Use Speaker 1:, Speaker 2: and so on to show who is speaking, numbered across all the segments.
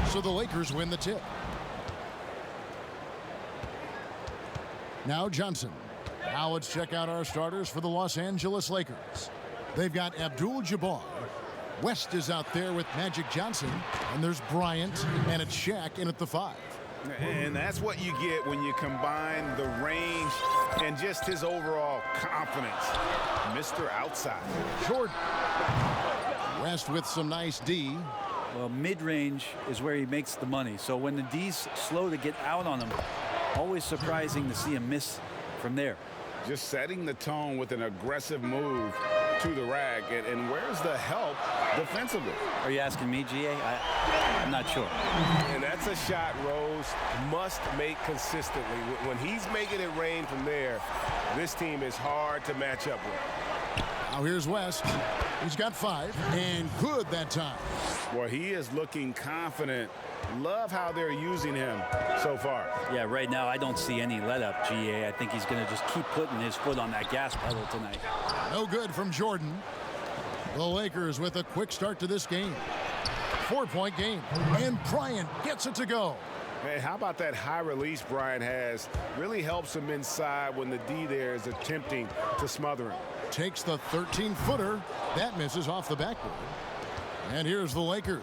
Speaker 1: So the Lakers win the tip. Now Johnson. Now let's check out our starters for the Los Angeles Lakers. They've got Abdul-Jabbar. West is out there with Magic Johnson. And there's Bryant, and it's Shaq in at the 5.
Speaker 2: And that's what you get when you combine the range and just his overall confidence. Mr. Outside.
Speaker 1: Jordan. West with some nice D.
Speaker 3: Well, mid-range is where he makes the money. So when the D's slow to get out on him, always surprising to see him miss from there.
Speaker 2: Just setting the tone with an aggressive move to the rack. And where's the help defensively?
Speaker 3: Are you asking me, GA? I'm not sure.
Speaker 4: And that's a shot Rose must make consistently. When he's making it rain from there, this team is hard to match up with.
Speaker 1: Now here's West. He's got 5, and good that time.
Speaker 2: Boy, he is looking confident. Love how they're using him so far.
Speaker 3: Yeah, right now I don't see any let-up, GA. I think he's going to just keep putting his foot on that gas pedal tonight.
Speaker 1: No good from Jordan. The Lakers with a quick start to this game. 4-point game, and Bryant gets it to go.
Speaker 2: Hey, how about that high release Bryant has? Really helps him inside when the D there is attempting to smother him.
Speaker 1: Takes the 13-footer. That misses off the backboard. And here's the Lakers.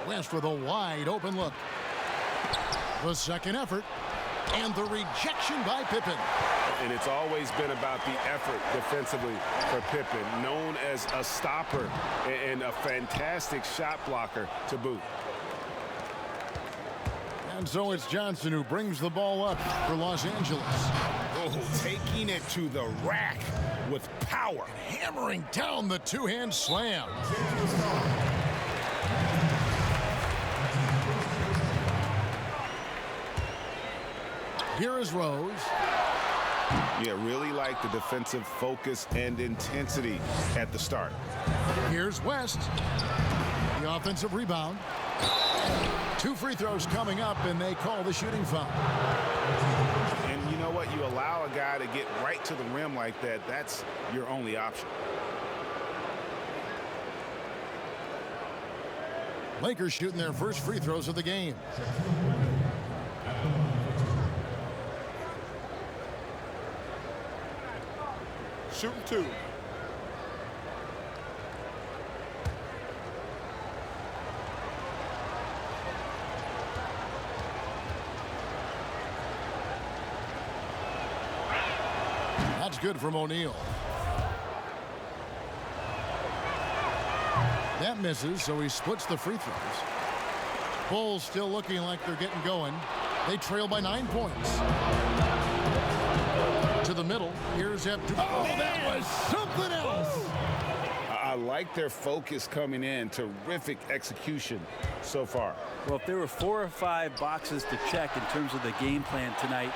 Speaker 1: West with a wide open look. The second effort, and the rejection by Pippen.
Speaker 2: And it's always been about the effort defensively for Pippen, known as a stopper and a fantastic shot blocker to boot.
Speaker 1: And so it's Johnson who brings the ball up for Los Angeles.
Speaker 2: Oh, taking it to the rack with power.
Speaker 1: Hammering down the two-hand slam. Here is Rose.
Speaker 2: Yeah, really like the defensive focus and intensity at the start.
Speaker 1: Here's West. The offensive rebound. 2 free throws coming up, and they call the shooting foul.
Speaker 2: And you know what? You allow a guy to get right to the rim like that. That's your only option.
Speaker 1: Lakers shooting their first free throws of the game.
Speaker 4: Shooting 2.
Speaker 1: That's good from O'Neal. That misses, so he splits the free throws. Bulls still looking like they're getting going. They trail by 9 points. To the middle. Here's Abdul. Oh, that was something else.
Speaker 2: I like their focus coming in. Terrific execution so far.
Speaker 3: Well, if there were 4 or 5 boxes to check in terms of the game plan tonight,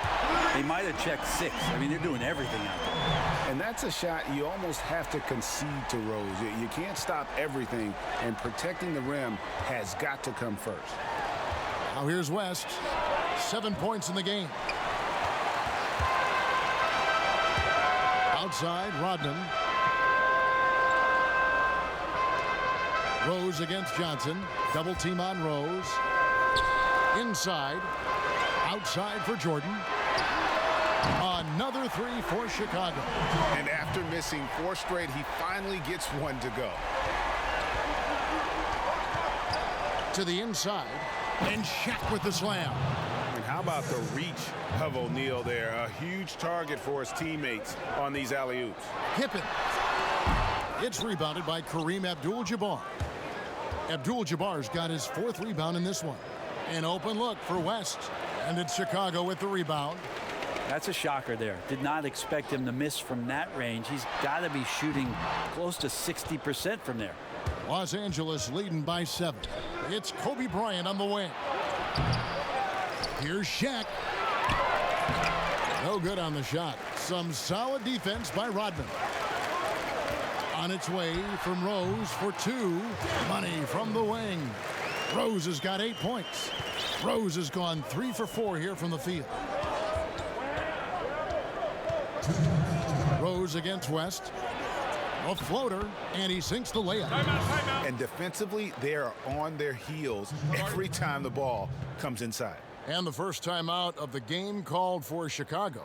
Speaker 3: they might have checked 6. I mean, they're doing everything out there.
Speaker 2: And that's a shot you almost have to concede to Rose. You can't stop everything, and protecting the rim has got to come first.
Speaker 1: Now here's West. 7 points in the game. Outside, Rodman. Rose against Johnson. Double team on Rose. Inside. Outside for Jordan. Another 3 for Chicago.
Speaker 2: And after missing 4 straight, he finally gets one to go.
Speaker 1: To the inside. And Shaq with the slam.
Speaker 2: And how about the reach of O'Neal there? A huge target for his teammates on these alley-oops.
Speaker 1: Pippen. It's rebounded by Kareem Abdul-Jabbar. Abdul-Jabbar's got his 4th rebound in this one. An open look for West. And it's Chicago with the rebound.
Speaker 3: That's a shocker there. Did not expect him to miss from that range. He's got to be shooting close to 60% from there.
Speaker 1: Los Angeles leading by 7. It's Kobe Bryant on the wing. Here's Shaq. No good on the shot. Some solid defense by Rodman. On its way from Rose for 2. Money from the wing. Rose has got 8 points. Rose has gone 3 for 4 here from the field. Rose against West. A floater, and he sinks the layup.
Speaker 5: And defensively, they are on their heels every time the ball comes inside.
Speaker 1: And the first timeout of the game called for Chicago.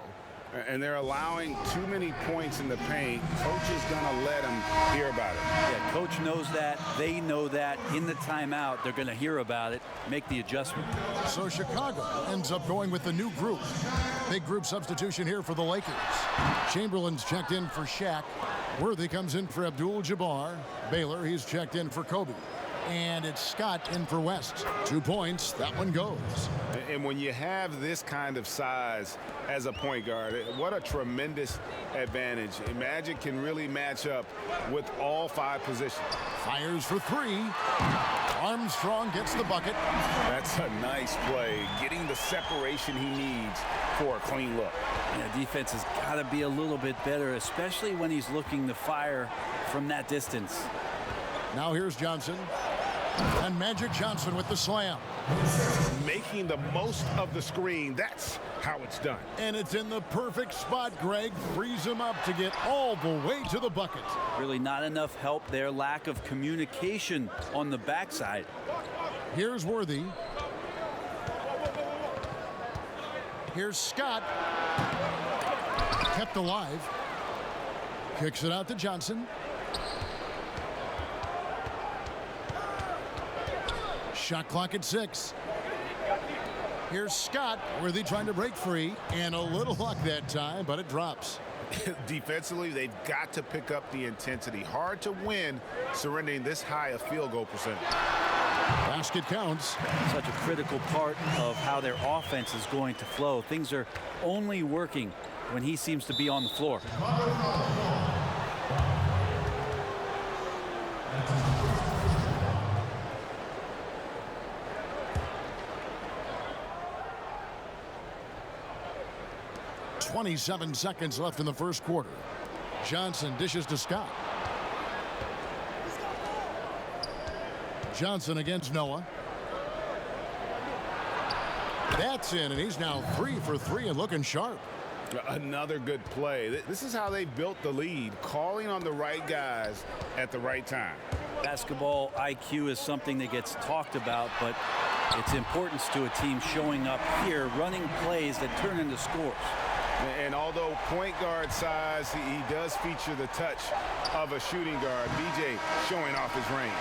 Speaker 2: And they're allowing too many points in the paint. Coach is going to let them hear about it.
Speaker 3: Yeah, coach knows that. They know that. In the timeout, they're going to hear about it, make the adjustment.
Speaker 1: So Chicago ends up going with the new group. Big group substitution here for the Lakers. Chamberlain's checked in for Shaq. Worthy comes in for Abdul-Jabbar. Baylor, he's checked in for Kobe. And it's Scott in for West. 2 points, that one goes.
Speaker 2: And when you have this kind of size as a point guard, what a tremendous advantage. Magic can really match up with all 5 positions.
Speaker 1: Fires for 3. Armstrong gets the bucket.
Speaker 2: That's a nice play, getting the separation he needs for a clean look.
Speaker 3: Yeah, defense has got to be a little bit better, especially when he's looking to fire from that distance.
Speaker 1: Now here's Johnson. And Magic Johnson with the slam.
Speaker 2: Making the most of the screen, that's how it's done.
Speaker 1: And it's in the perfect spot. Greg frees him up to get all the way to the bucket.
Speaker 3: Really not enough help there. Lack of communication on the backside.
Speaker 1: Here's Worthy. Here's Scott. Kept alive. Kicks it out to Johnson. Shot clock at 6. Here's Scott. Worthy trying to break free. And a little luck that time, but it drops.
Speaker 5: Defensively, they've got to pick up the intensity. Hard to win surrendering this high a field goal percentage.
Speaker 1: Basket counts.
Speaker 3: Such a critical part of how their offense is going to flow. Things are only working when he seems to be on the floor.
Speaker 1: .27 seconds left in the first quarter. Johnson dishes to Scott. Johnson against Noah. That's in, and he's now 3 for 3 and looking sharp.
Speaker 2: Another good play. This is how they built the lead, calling on the right guys at the right time.
Speaker 3: Basketball IQ is something that gets talked about, but its importance to a team showing up here, running plays that turn into scores.
Speaker 2: And although point guard size, he does feature the touch of a shooting guard. BJ showing off his range.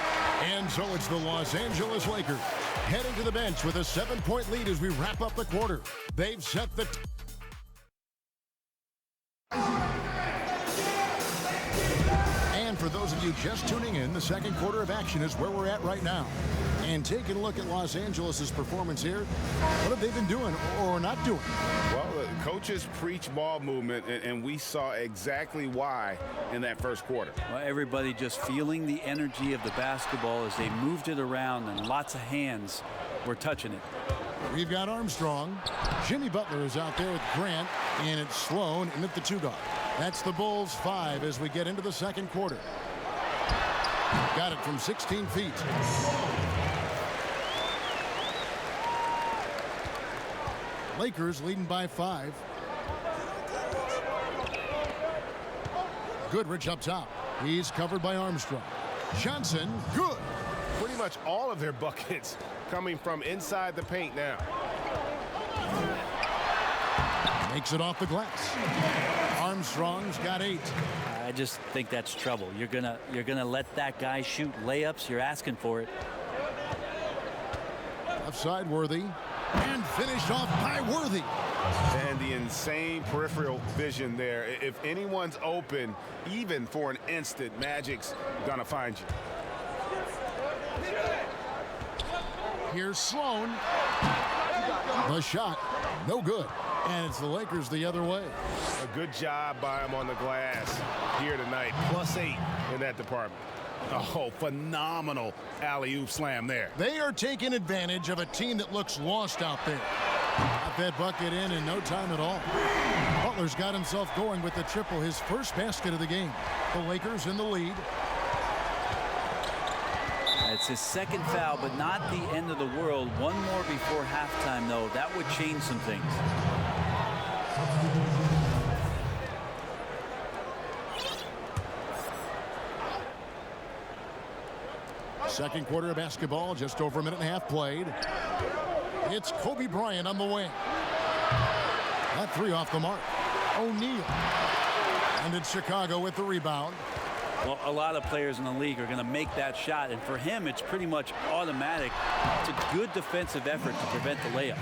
Speaker 1: And so it's the Los Angeles Lakers heading to the bench with a 7-point lead as we wrap up the quarter. They've set the... And for those of you just tuning in, the second quarter of action is where we're at right now. And taking a look at Los Angeles' performance here, what have they been doing or not doing?
Speaker 2: Well, the coaches preach ball movement, and we saw exactly why in that first quarter.
Speaker 3: Well, everybody just feeling the energy of the basketball as they moved it around, and lots of hands were touching it.
Speaker 1: We've got Armstrong. Jimmy Butler is out there with Grant, and it's Sloan in at the 2 guard. That's the Bulls 5 as we get into the second quarter. Got it from 16 feet. Lakers leading by 5. Goodrich up top. He's covered by Armstrong. Johnson, good.
Speaker 2: Pretty much all of their buckets coming from inside the paint now.
Speaker 1: Makes it off the glass. Armstrong's got 8.
Speaker 3: I just think that's trouble. You're gonna let that guy shoot layups. You're asking for it.
Speaker 1: Left side, Worthy. And finished off by Worthy.
Speaker 2: And the insane peripheral vision there. If anyone's open, even for an instant, Magic's gonna find you.
Speaker 1: Here's Sloan. The shot, no good. And it's the Lakers the other way.
Speaker 2: A good job by him on the glass here tonight. +8 in that department. Oh, phenomenal alley-oop slam there.
Speaker 1: They are taking advantage of a team that looks lost out there. Got that bucket in no time at all. Butler's got himself going with the triple, his first basket of the game. The Lakers in the lead.
Speaker 3: It's his second foul, but not the end of the world. One more before halftime, though. That would change some things.
Speaker 1: Second quarter of basketball, just over a minute and a half played. It's Kobe Bryant on the wing. That three off the mark. O'Neal. And it's Chicago with the rebound.
Speaker 3: Well, a lot of players in the league are going to make that shot, and for him, it's pretty much automatic. It's a good defensive effort to prevent the layup.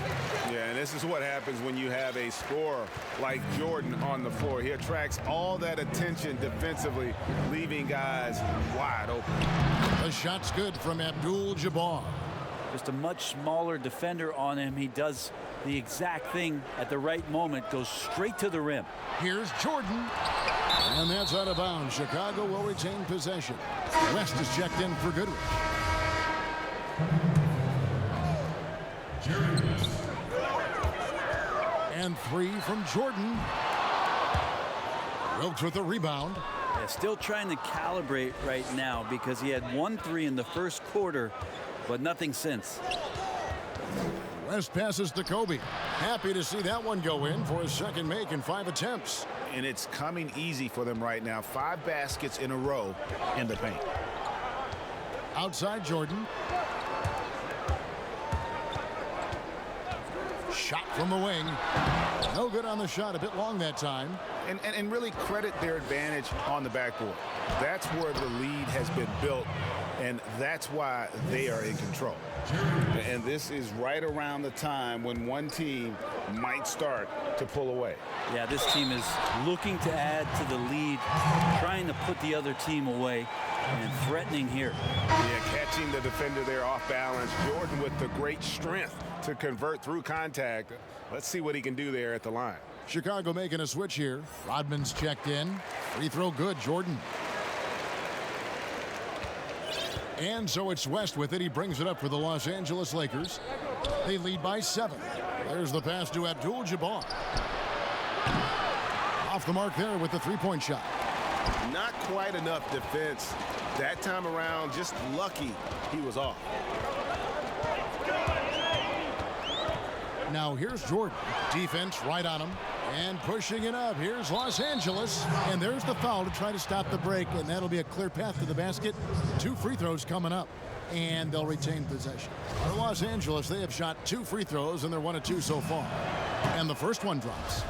Speaker 2: Yeah, and this is what happens when you have a scorer like Jordan on the floor. He attracts all that attention defensively, leaving guys wide open.
Speaker 1: The shot's good from Abdul-Jabbar.
Speaker 3: Just a much smaller defender on him. He does the exact thing at the right moment, goes straight to the rim.
Speaker 1: Here's Jordan. And that's out of bounds. Chicago will retain possession. West is checked in for Goodrich. And three from Jordan. Wilkes with the rebound.
Speaker 3: Yeah, still trying to calibrate right now because he had 1-3 in the first quarter, but nothing since.
Speaker 1: West passes to Kobe. Happy to see that one go in for his second make in 5 attempts.
Speaker 5: And it's coming easy for them right now. 5 baskets in a row in the paint.
Speaker 1: Outside Jordan. Shot from the wing. No good on the shot. A bit long that time.
Speaker 5: And really credit their advantage on the backboard. That's where the lead has been built, and that's why they are in control.
Speaker 2: And this is right around the time when one team might start to pull away.
Speaker 3: Yeah, this team is looking to add to the lead, trying to put the other team away, and threatening here.
Speaker 2: Yeah, catching the defender there off balance. Jordan with the great strength to convert through contact. Let's see what he can do there at the line.
Speaker 1: Chicago making a switch here. Rodman's checked in. Free throw good, Jordan. And so it's West with it. He brings it up for the Los Angeles Lakers. They lead by 7. There's the pass to Abdul-Jabbar. Off the mark there with the three-point shot.
Speaker 2: Not quite enough defense that time around. Just lucky he was off.
Speaker 1: Now here's Jordan. Defense right on him. And pushing it up. Here's Los Angeles. And there's the foul to try to stop the break. And that'll be a clear path to the basket. 2 free throws coming up. And they'll retain possession. For Los Angeles, they have shot 2 free throws, and they're 1 of 2 so far. And the first one drops.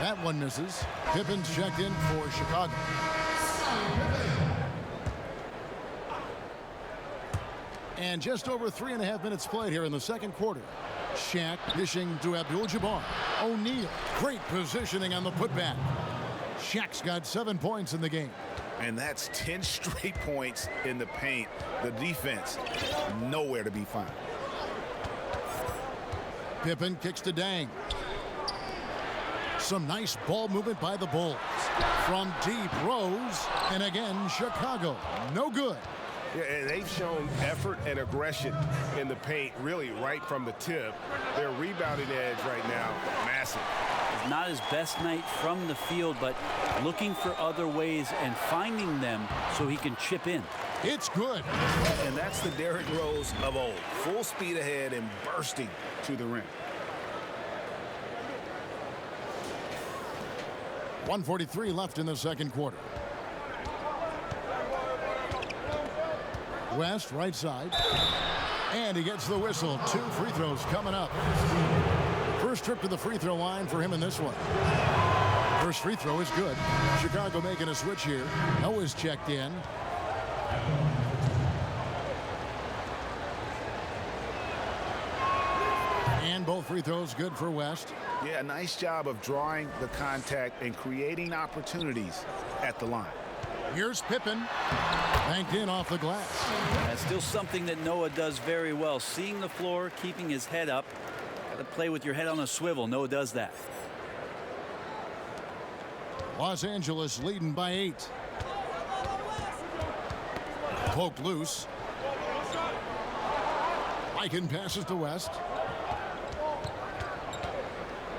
Speaker 1: That one misses. Pippen's checked in for Chicago. And just over 3.5 minutes played here in the second quarter. Shaq dishing to Abdul-Jabbar. O'Neal, great positioning on the putback. Shaq's got 7 points in the game.
Speaker 5: And that's 10 straight points in the paint. The defense, nowhere to be found.
Speaker 1: Pippen kicks to Dang. Some nice ball movement by the Bulls. From deep, Rose. And again, Chicago. No good.
Speaker 2: Yeah, and they've shown effort and aggression in the paint, really right from the tip. Their rebounding edge right now, massive.
Speaker 3: Not his best night from the field, but looking for other ways and finding them so he can chip in.
Speaker 1: It's good.
Speaker 5: And that's the Derrick Rose of old. Full speed ahead and bursting to the rim.
Speaker 1: 1:43 left in the second quarter. West, right side. And he gets the whistle. 2 free throws coming up. First trip to the free throw line for him in this one. First free throw is good. Chicago making a switch here. Noah's checked in. And both free throws good for West.
Speaker 5: Yeah, a nice job of drawing the contact and creating opportunities at the line.
Speaker 1: Here's Pippen. Banked in off the glass.
Speaker 3: That's still something that Noah does very well. Seeing the floor, keeping his head up. Got to play with your head on a swivel. Noah does that.
Speaker 1: Los Angeles leading by 8. Poked loose. Eichen passes to West.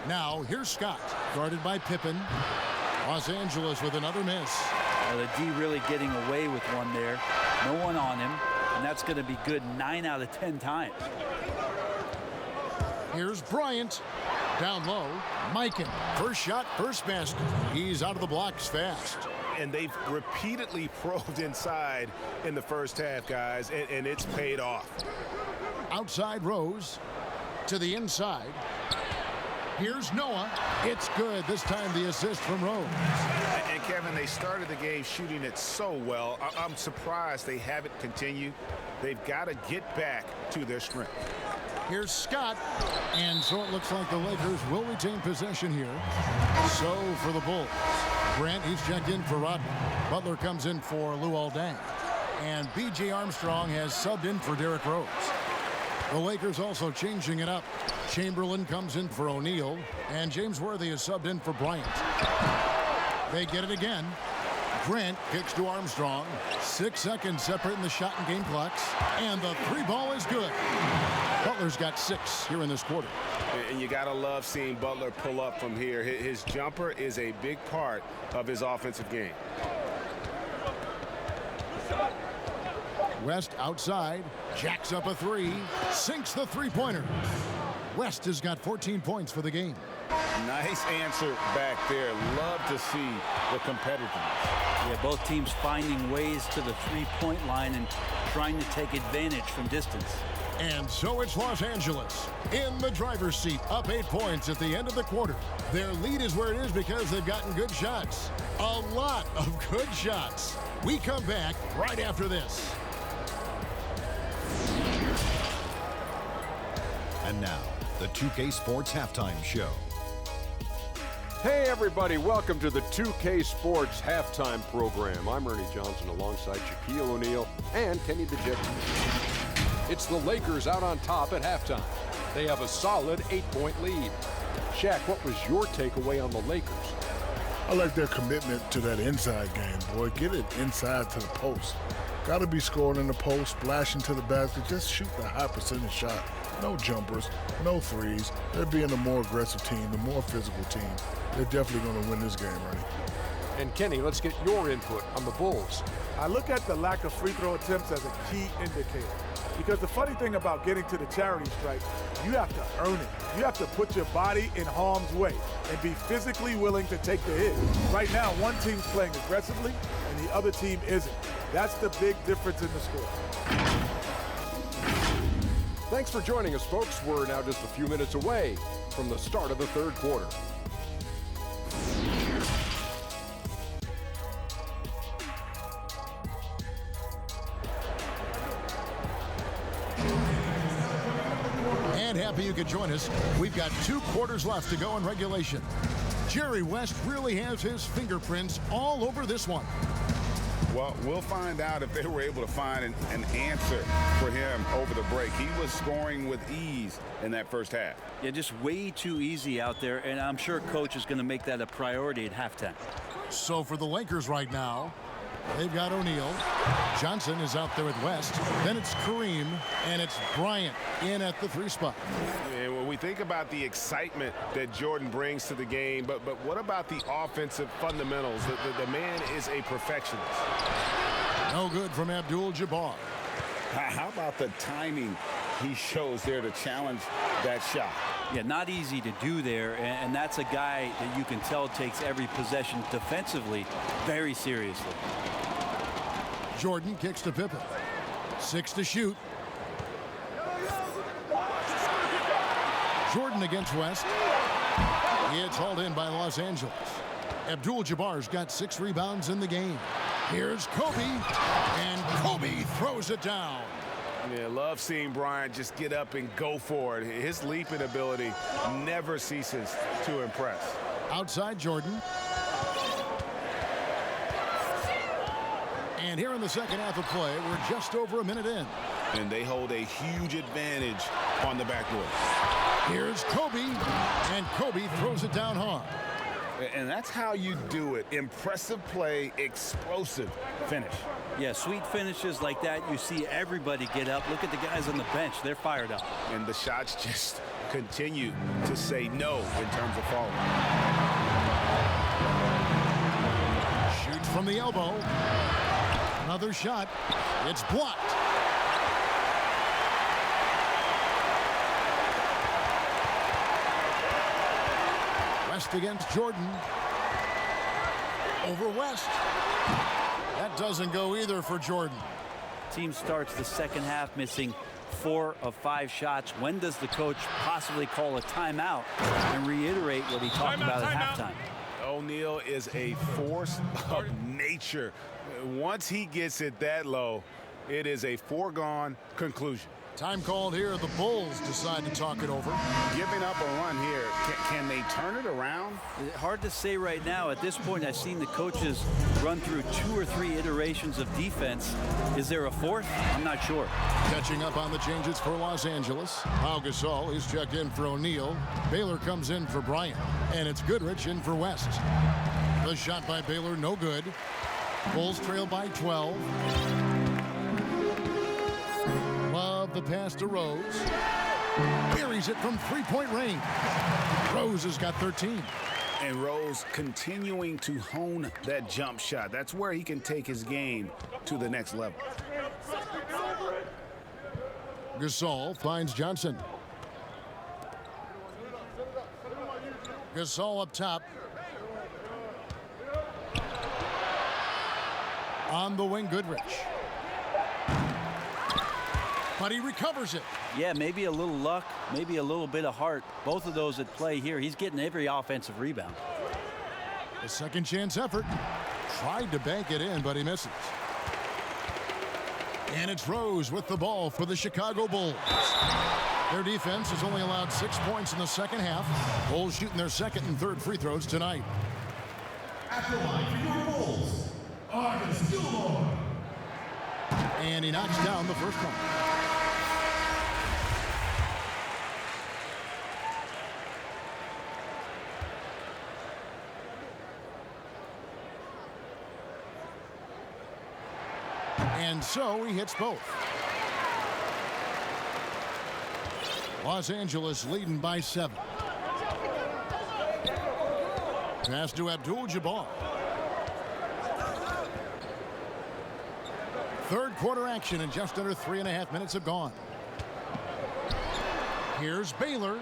Speaker 1: Now here's Scott, guarded by Pippen. Los Angeles with another miss.
Speaker 3: The D really getting away with one there. No one on him. and that's going to be good 9 out of 10 times.
Speaker 1: Here's Bryant. Down low, Mikan. First shot, first basket. He's out of the blocks fast.
Speaker 4: And they've repeatedly probed inside in the first half, guys, and it's paid off.
Speaker 1: Outside Rose to the inside. Here's Noah. It's good. This time the assist from Rose.
Speaker 5: And Kevin, they started the game shooting it so well. I'm surprised they haven't continued. They've got to get back to their strength.
Speaker 1: Here's Scott. And so it looks like the Lakers will retain possession here. So for the Bulls, Grant, he's checked in for Rodman. Butler comes in for Luol Deng. And B.J. Armstrong has subbed in for Derrick Rose. The Lakers also changing it up. Chamberlain comes in for O'Neal, and James Worthy is subbed in for Bryant. They get it again. Grant kicks to Armstrong. 6 seconds separating the shot and game clocks, and the three ball is good. Butler's got 6 here in this quarter.
Speaker 2: And you got to love seeing Butler pull up from here. His jumper is a big part of his offensive game.
Speaker 1: West outside, jacks up a 3, sinks the three-pointer. West has got 14 points for the game.
Speaker 2: Nice answer back there. Love to see the competitiveness.
Speaker 3: Yeah, both teams finding ways to the three-point line and trying to take advantage from distance.
Speaker 1: And so it's Los Angeles in the driver's seat, up 8 points at the end of the quarter. Their lead is where it is because they've gotten good shots. A lot of good shots. We come back right after this.
Speaker 6: And now, the 2K Sports Halftime Show.
Speaker 7: Hey everybody, welcome to the 2K Sports Halftime Program. I'm Ernie Johnson alongside Shaquille O'Neal and Kenny the Jet. It's the Lakers out on top at halftime. They have a solid 8-point lead. Shaq, what was your takeaway on the Lakers?
Speaker 8: I like their commitment to that inside game, boy. Get it inside to the post. Got to be scoring in the post, splashing to the basket. Just shoot the high percentage shot. No jumpers, no threes. They're being a more aggressive team, the more physical team. They're definitely going to win this game, Ernie.
Speaker 7: And Kenny, let's get your input on the Bulls.
Speaker 9: I look at the lack of free throw attempts as a key indicator. Because the funny thing about getting to the charity stripe, you have to earn it. You have to put your body in harm's way and be physically willing to take the hit. Right now, one team's playing aggressively and the other team isn't. That's the big difference in the score.
Speaker 7: Thanks for joining us, folks. We're now just a few minutes away from the start of the third quarter.
Speaker 1: And happy you could join us. We've got 2 quarters left to go in regulation. Jerry West really has his fingerprints all over this one.
Speaker 2: Well, we'll find out if they were able to find an answer for him over the break. He was scoring with ease in that first half.
Speaker 3: Yeah, just way too easy out there, and I'm sure Coach is going to make that a priority at halftime.
Speaker 1: So for the Lakers right now, they've got O'Neal. Johnson is out there with West. Then it's Kareem, and it's Bryant in at the 3 spot.
Speaker 2: And when we think about the excitement that Jordan brings to the game, but what about the offensive fundamentals? The man is a perfectionist.
Speaker 1: No good from Abdul-Jabbar.
Speaker 2: How about the timing he shows there to challenge that shot?
Speaker 3: Yeah, not easy to do there, and that's a guy that you can tell takes every possession defensively very seriously.
Speaker 1: Jordan kicks to Pippen. 6 to shoot. Jordan against West. It's hauled in by Los Angeles. Abdul-Jabbar's got 6 rebounds in the game. Here's Kobe, and Kobe throws it down.
Speaker 2: Yeah, love seeing Bryant just get up and go for it. His leaping ability never ceases to impress.
Speaker 1: Outside Jordan. And here in the second half of play, we're just over a minute in.
Speaker 2: And they hold a huge advantage on the backboard.
Speaker 1: Here's Kobe, and Kobe throws it down hard.
Speaker 2: And that's how you do it. Impressive play, explosive finish.
Speaker 3: Yeah, sweet finishes like that, you see everybody get up. Look at the guys on the bench. They're fired up.
Speaker 2: And the shots just continue to say no in terms of falling.
Speaker 1: Shoots from the elbow. Another shot. It's blocked. East against Jordan. Over West. That doesn't go either for Jordan.
Speaker 3: Team starts the second half missing 4 of 5 shots. When does the coach possibly call a timeout and reiterate what he talked about at halftime?
Speaker 2: O'Neal is a force of nature. Once he gets it that low, it is a foregone conclusion.
Speaker 1: Time called here. The Bulls decide to talk it over.
Speaker 2: Giving up a run here, can they turn it around?
Speaker 3: Hard to say right now. At this point, I've seen the coaches run through 2 or 3 iterations of defense. Is there a fourth? I'm not sure.
Speaker 1: Catching up on the changes for Los Angeles. Pau Gasol is checked in for O'Neal. Baylor comes in for Bryant. And it's Goodrich in for West. The shot by Baylor, no good. Bulls trail by 12. Love the pass to Rose. Buries it from three-point range. Rose has got 13.
Speaker 2: And Rose continuing to hone that jump shot. That's where he can take his game to the next level.
Speaker 1: Gasol finds Johnson. Gasol up top. On the wing, Goodrich. But he recovers it.
Speaker 3: Yeah, maybe a little luck, maybe a little bit of heart. Both of those at play here. He's getting every offensive rebound.
Speaker 1: A second chance effort. Tried to bank it in, but he misses. And it's Rose with the ball for the Chicago Bulls. Their defense has only allowed 6 points in the second half. Bulls shooting their second and third free throws tonight.
Speaker 10: At the line for your Bulls are the Steelhawks.
Speaker 1: And he knocks down the first one. And so he hits both. Los Angeles leading by 7. Pass to Abdul-Jabbar. Third quarter action and just under 3.5 minutes have gone. Here's Baylor.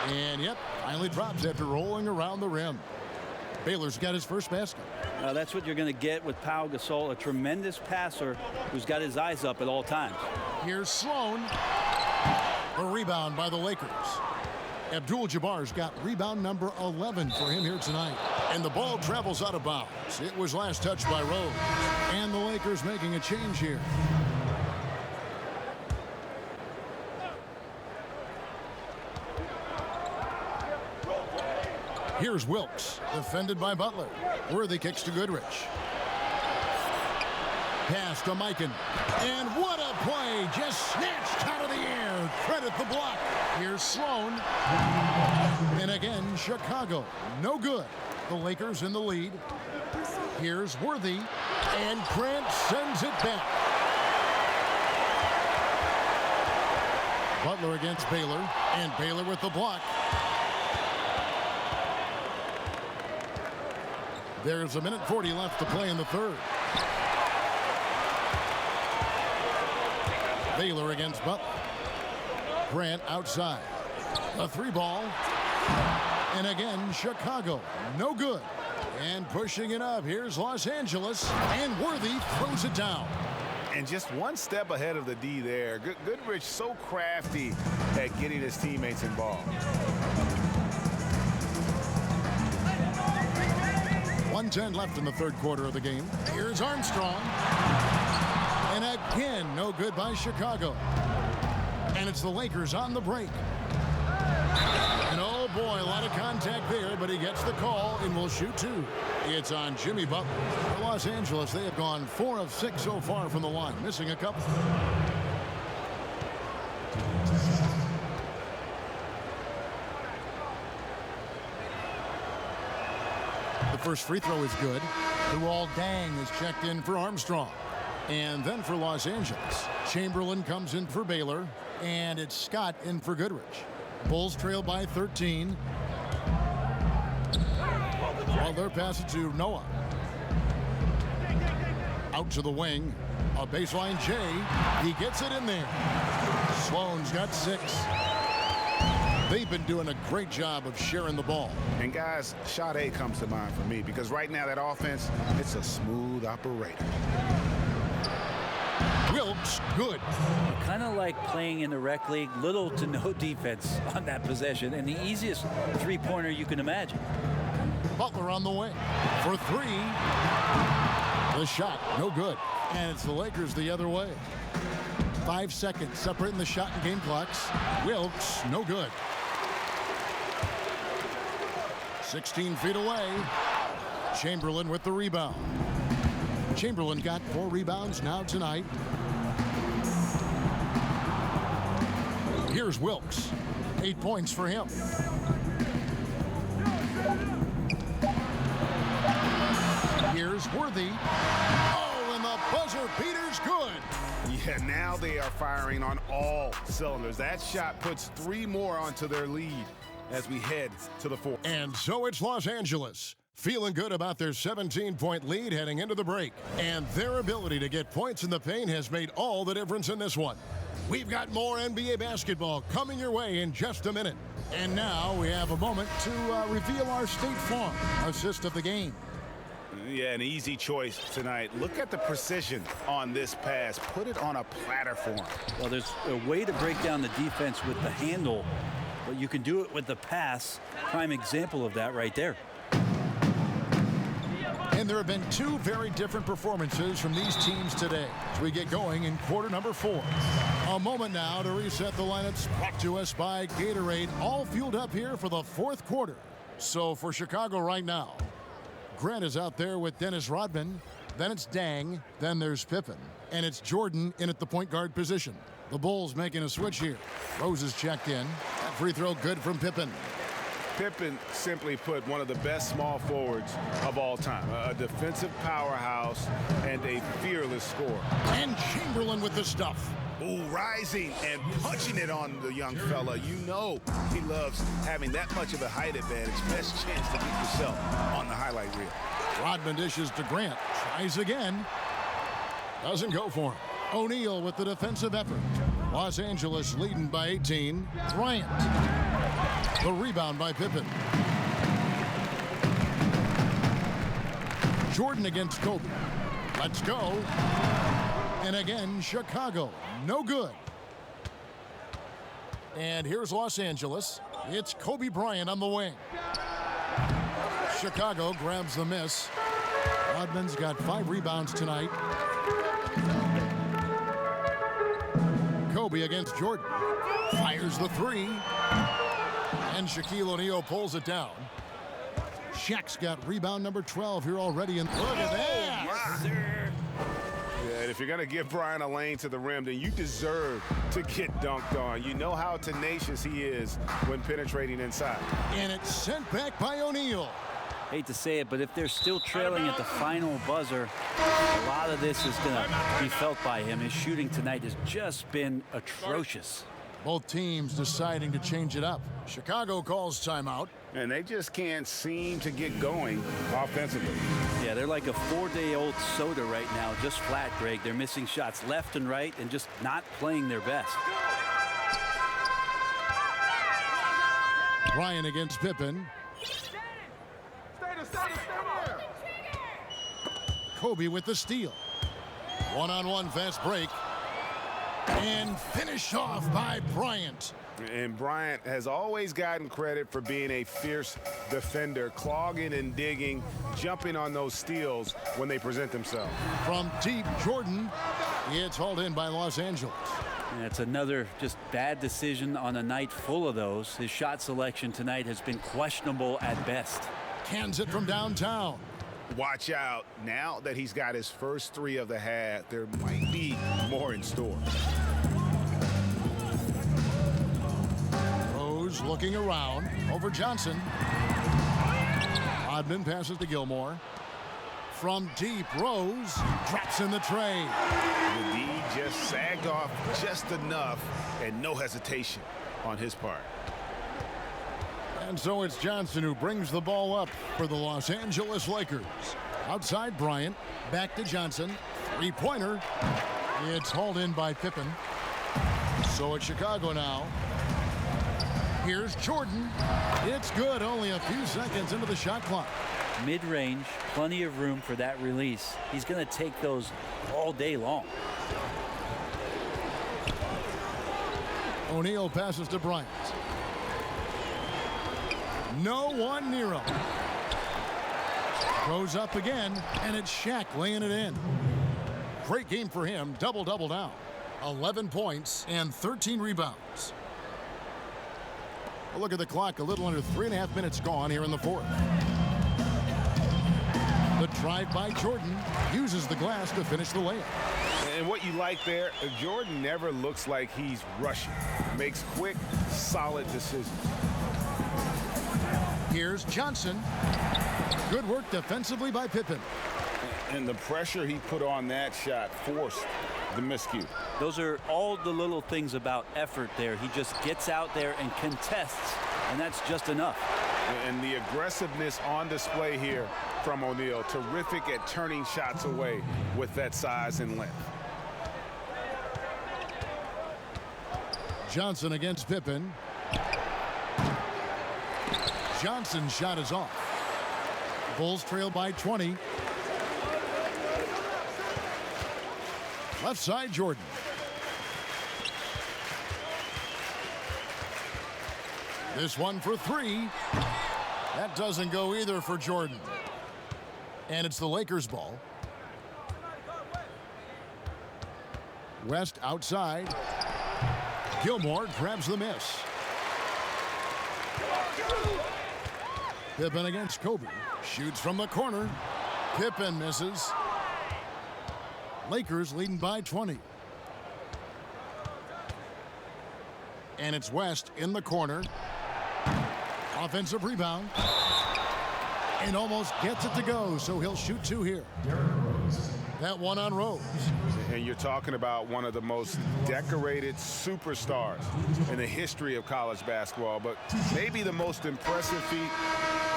Speaker 1: And yep, finally drops after rolling around the rim. Baylor's got his first basket.
Speaker 3: That's what you're going to get with Pau Gasol, a tremendous passer who's got his eyes up at all times.
Speaker 1: Here's Sloan. A rebound by the Lakers. Abdul-Jabbar's got rebound number 11 for him here tonight. And the ball travels out of bounds. It was last touched by Rose. And the Lakers making a change here. Here's Wilkes, defended by Butler. Worthy kicks to Goodrich. Pass to Mikan. And what a play! Just snatched out of the air. Credit the block. Here's Sloan. And again, Chicago. No good. The Lakers in the lead. Here's Worthy. And Grant sends it back. Butler against Baylor. And Baylor with the block. There's 1:40 left to play in the third. Baylor against Butler. Grant outside. A 3-ball. And again, Chicago. No good. And pushing it up. Here's Los Angeles. And Worthy throws it down.
Speaker 2: And just one step ahead of the D there. Goodrich so crafty at getting his teammates involved.
Speaker 1: 1:10 left in the third quarter of the game. Here's Armstrong. And again, no good by Chicago. And it's the Lakers on the break. And oh boy, a lot of contact there, but he gets the call and will shoot 2. It's on Jimmy Butler. For Los Angeles, they have gone 4 of 6 so far from the line, missing a couple. The first free throw is good. Luol Deng is checked in for Armstrong. And then for Los Angeles, Chamberlain comes in for Baylor. And it's Scott in for Goodrich. Bulls trail by 13. Butler passes to Noah. Out to the wing. A baseline J. He gets it in there. Sloan's got 6. They've been doing a great job of sharing the ball.
Speaker 5: And guys, shot A comes to mind for me because right now that offense, it's a smooth operator.
Speaker 1: Wilkes, good.
Speaker 3: Kind of like playing in the rec league, little to no defense on that possession, and the easiest three-pointer you can imagine.
Speaker 1: Butler on the wing for three. The shot, no good. And it's the Lakers the other way. 5 seconds separating the shot and game clocks. Wilkes, no good. 16 feet away. Chamberlain with the rebound. Chamberlain got 4 rebounds now tonight. Here's Wilkes. 8 points for him. Here's Worthy. Oh, and the buzzer beater's good.
Speaker 2: Yeah, now they are firing on all cylinders. That shot puts 3 more onto their lead as we head to the fourth.
Speaker 1: And so it's Los Angeles, feeling good about their 17-point lead heading into the break. And their ability to get points in the paint has made all the difference in this one. We've got more NBA basketball coming your way in just a minute. And now we have a moment to reveal our State Farm assist of the game.
Speaker 2: Yeah, an easy choice tonight. Look at the precision on this pass. Put it on a platter form.
Speaker 3: Well, there's a way to break down the defense with the handle, but you can do it with the pass. Prime example of that right there.
Speaker 1: And there have been 2 very different performances from these teams today as we get going in quarter number 4. A moment now to reset the lineups, brought to us by Gatorade, all fueled up here for the 4th quarter. So for Chicago right now, Grant is out there with Dennis Rodman. Then it's Dang. Then there's Pippen. And it's Jordan in at the point guard position. The Bulls making a switch here. Rose is checked in. That free throw good from Pippen.
Speaker 2: Pippen, simply put, one of the best small forwards of all time. A defensive powerhouse and a fearless scorer.
Speaker 1: And Chamberlain with the stuff.
Speaker 5: Ooh, rising and punching it on the young fella. You know he loves having that much of a height advantage. Best chance to beat yourself on the highlight reel.
Speaker 1: Rodman dishes to Grant. Tries again. Doesn't go for him. O'Neal with the defensive effort. Los Angeles leading by 18. Bryant. The rebound by Pippen. Jordan against Kobe. Let's go. And again, Chicago. No good. And here's Los Angeles. It's Kobe Bryant on the wing. Chicago grabs the miss. Rodman's got 5 rebounds tonight. Kobe against Jordan. Fires the 3. And Shaquille O'Neal pulls it down. Shaq's got rebound number 12 here already. And look at that.
Speaker 2: Yes, sir. Yeah, and if you're going to give Brian a lane to the rim, then you deserve to get dunked on. You know how tenacious he is when penetrating inside.
Speaker 1: And it's sent back by O'Neal.
Speaker 3: Hate to say it, but if they're still trailing at the final buzzer, a lot of this is going to be felt by him. His shooting tonight has just been atrocious.
Speaker 1: Both teams deciding to change it up. Chicago calls timeout.
Speaker 2: And they just can't seem to get going offensively.
Speaker 3: Yeah, they're like a 4-day-old soda right now, just flat, Greg. They're missing shots left and right and just not playing their best.
Speaker 1: Bryant against Pippen. Kobe with the steal. One-on-one fast break. And finished off by Bryant.
Speaker 2: And Bryant has always gotten credit for being a fierce defender, clogging and digging, jumping on those steals when they present themselves.
Speaker 1: From deep, Jordan. It's hauled in by Los Angeles.
Speaker 3: And it's another just bad decision on a night full of those. His shot selection tonight has been questionable at best.
Speaker 1: Cans it from downtown.
Speaker 5: Watch out. Now that he's got his first 3 of the half, there might be more in store.
Speaker 1: Rose looking around over Johnson. Rodman passes to Gilmore. From deep, Rose drops in the tray.
Speaker 5: The D just sagged off just enough and no hesitation on his part.
Speaker 1: And so it's Johnson who brings the ball up for the Los Angeles Lakers. Outside Bryant, back to Johnson. 3-pointer. It's hauled in by Pippen. So it's Chicago now. Here's Jordan. It's good, only a few seconds into the shot clock.
Speaker 3: Mid-range, plenty of room for that release. He's going to take those all day long.
Speaker 1: O'Neal passes to Bryant. No one near him. Goes up again, and it's Shaq laying it in. Great game for him. Double-double now. 11 points and 13 rebounds. A look at the clock. A little under 3.5 minutes gone here in the fourth. The drive by Jordan uses the glass to finish the layup.
Speaker 2: And what you like there, Jordan never looks like he's rushing. Makes quick, solid decisions.
Speaker 1: Here's Johnson. Good work defensively by Pippen.
Speaker 2: And the pressure he put on that shot forced the miscue.
Speaker 3: Those are all the little things about effort there. He just gets out there and contests, and that's just enough.
Speaker 2: And the aggressiveness on display here from O'Neal. Terrific at turning shots away with that size and length.
Speaker 1: Johnson against Pippen. Johnson's shot is off. Bulls trail by 20. Left side, Jordan. This one for three. That doesn't go either for Jordan. And it's the Lakers' ball. West outside. Gilmore grabs the miss. Pippen against Kobe. Shoots from the corner. Pippen misses. Lakers leading by 20. And it's West in the corner. Offensive rebound. And almost gets it to go, so he'll shoot two here. That one on Rose.
Speaker 2: And you're talking about one of the most decorated superstars in the history of college basketball, but maybe the most impressive feat.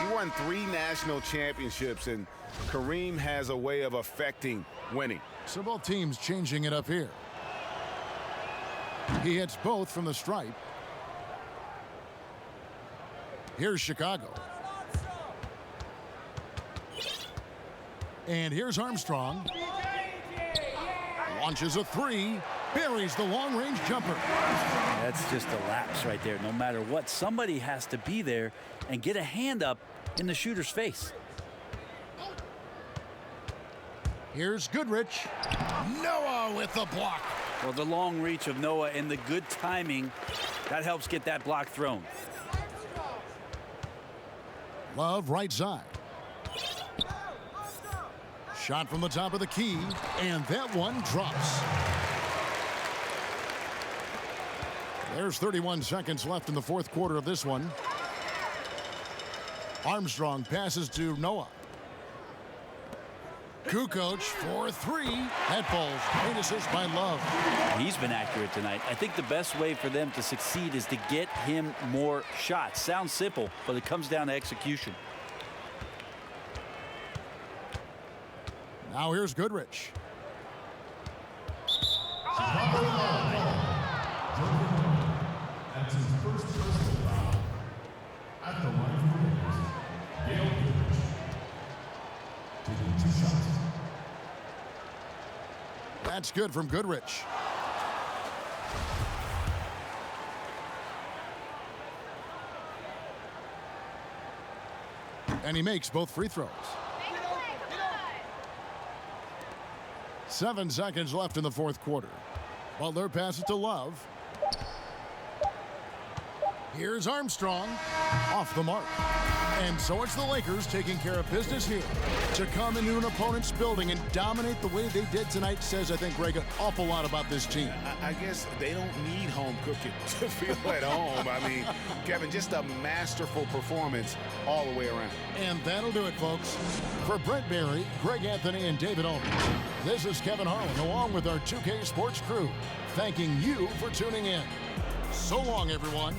Speaker 2: He won 3 national championships, and Kareem has a way of affecting winning.
Speaker 1: So both teams changing it up here. He hits both from the stripe. Here's Chicago. And here's Armstrong. Launches a three. Buries the long-range jumper.
Speaker 3: That's just a lapse right there. No matter what, somebody has to be there and get a hand up in the shooter's face.
Speaker 1: Here's Goodrich. Noah with the block.
Speaker 3: Well, the long reach of Noah and the good timing, that helps get that block thrown.
Speaker 1: Love right side. Shot from the top of the key, and that one drops. There's 31 seconds left in the fourth quarter of this one. Armstrong passes to Noah. Kukoc for three. That falls. Great assist by Love.
Speaker 3: He's been accurate tonight. I think the best way for them to succeed is to get him more shots. Sounds simple, but it comes down to execution.
Speaker 1: Now here's Goodrich.
Speaker 10: That's his first personal foul at the line for the Lakers. Dale Goodrich taking 2 shots.
Speaker 1: That's good from Goodrich. And he makes both free throws. 7 seconds left in the fourth quarter. Butler passes to Love. Here's Armstrong. Off the mark. And so it's the Lakers taking care of business here. To come into an opponent's building and dominate the way they did tonight says, I think, Greg, an awful lot about this team.
Speaker 5: I guess they don't need home cooking to feel at home. I mean, Kevin, just a masterful performance all the way around.
Speaker 1: And that'll do it, folks. For Brent Berry, Greg Anthony, and David Olney, this is Kevin Harlan, along with our 2K Sports crew, thanking you for tuning in. So long, everyone.